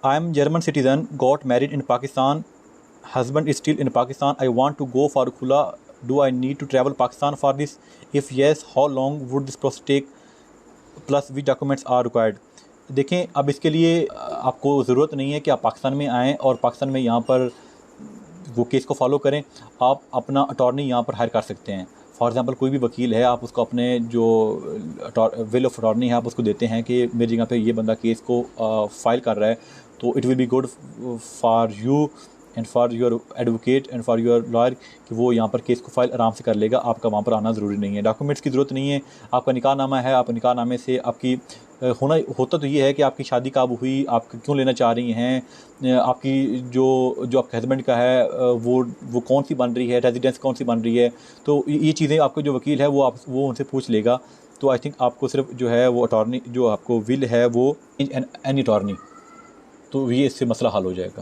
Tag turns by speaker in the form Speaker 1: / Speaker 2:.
Speaker 1: I am German citizen, got married in Pakistan. Husband is still in Pakistan. I want to go for khula. Do I need to travel Pakistan for this? If yes, how long would this process take? Plus which documents are required? देखें, अब इसके लिए आपको ज़रूरत नहीं है कि आप पाकिस्तान में आएँ और पाकिस्तान में यहाँ पर वो केस को फॉलो करें। आप अपना अटॉर्नी यहाँ पर हायर कर सकते हैं। फॉर एग्ज़ाम्पल कोई भी वकील है, आप उसको अपने जो विल ऑफ अटॉर्नी है आप उसको देते हैं कि मेरी जगह पे ये बंदा केस को फाइल कर रहा है, तो it will be good for you and for your advocate and for your lawyer कि वो यहाँ पर केस को फाइल आराम से कर लेगा। आपका वहाँ पर आना ज़रूरी नहीं है। डॉक्यूमेंट्स की ज़रूरत नहीं है। आपका निकाहनामा है, आप निकाहनामे से आपकी होता तो ये है कि आपकी शादी कब हुई, आप क्यों लेना चाह रही हैं, आपकी जो आपके हस्बैंड का है वो कौन सी बन रही है, रेजिडेंस कौन सी बन रही है, तो ये चीज़ें आपके जो वकील है वो उनसे पूछ लेगा। तो आई थिंक आपको सिर्फ जो है वो अटॉर्नी जो आपको विल है वो एनी अटॉर्नी, तो ये इससे मसला हल हो जाएगा।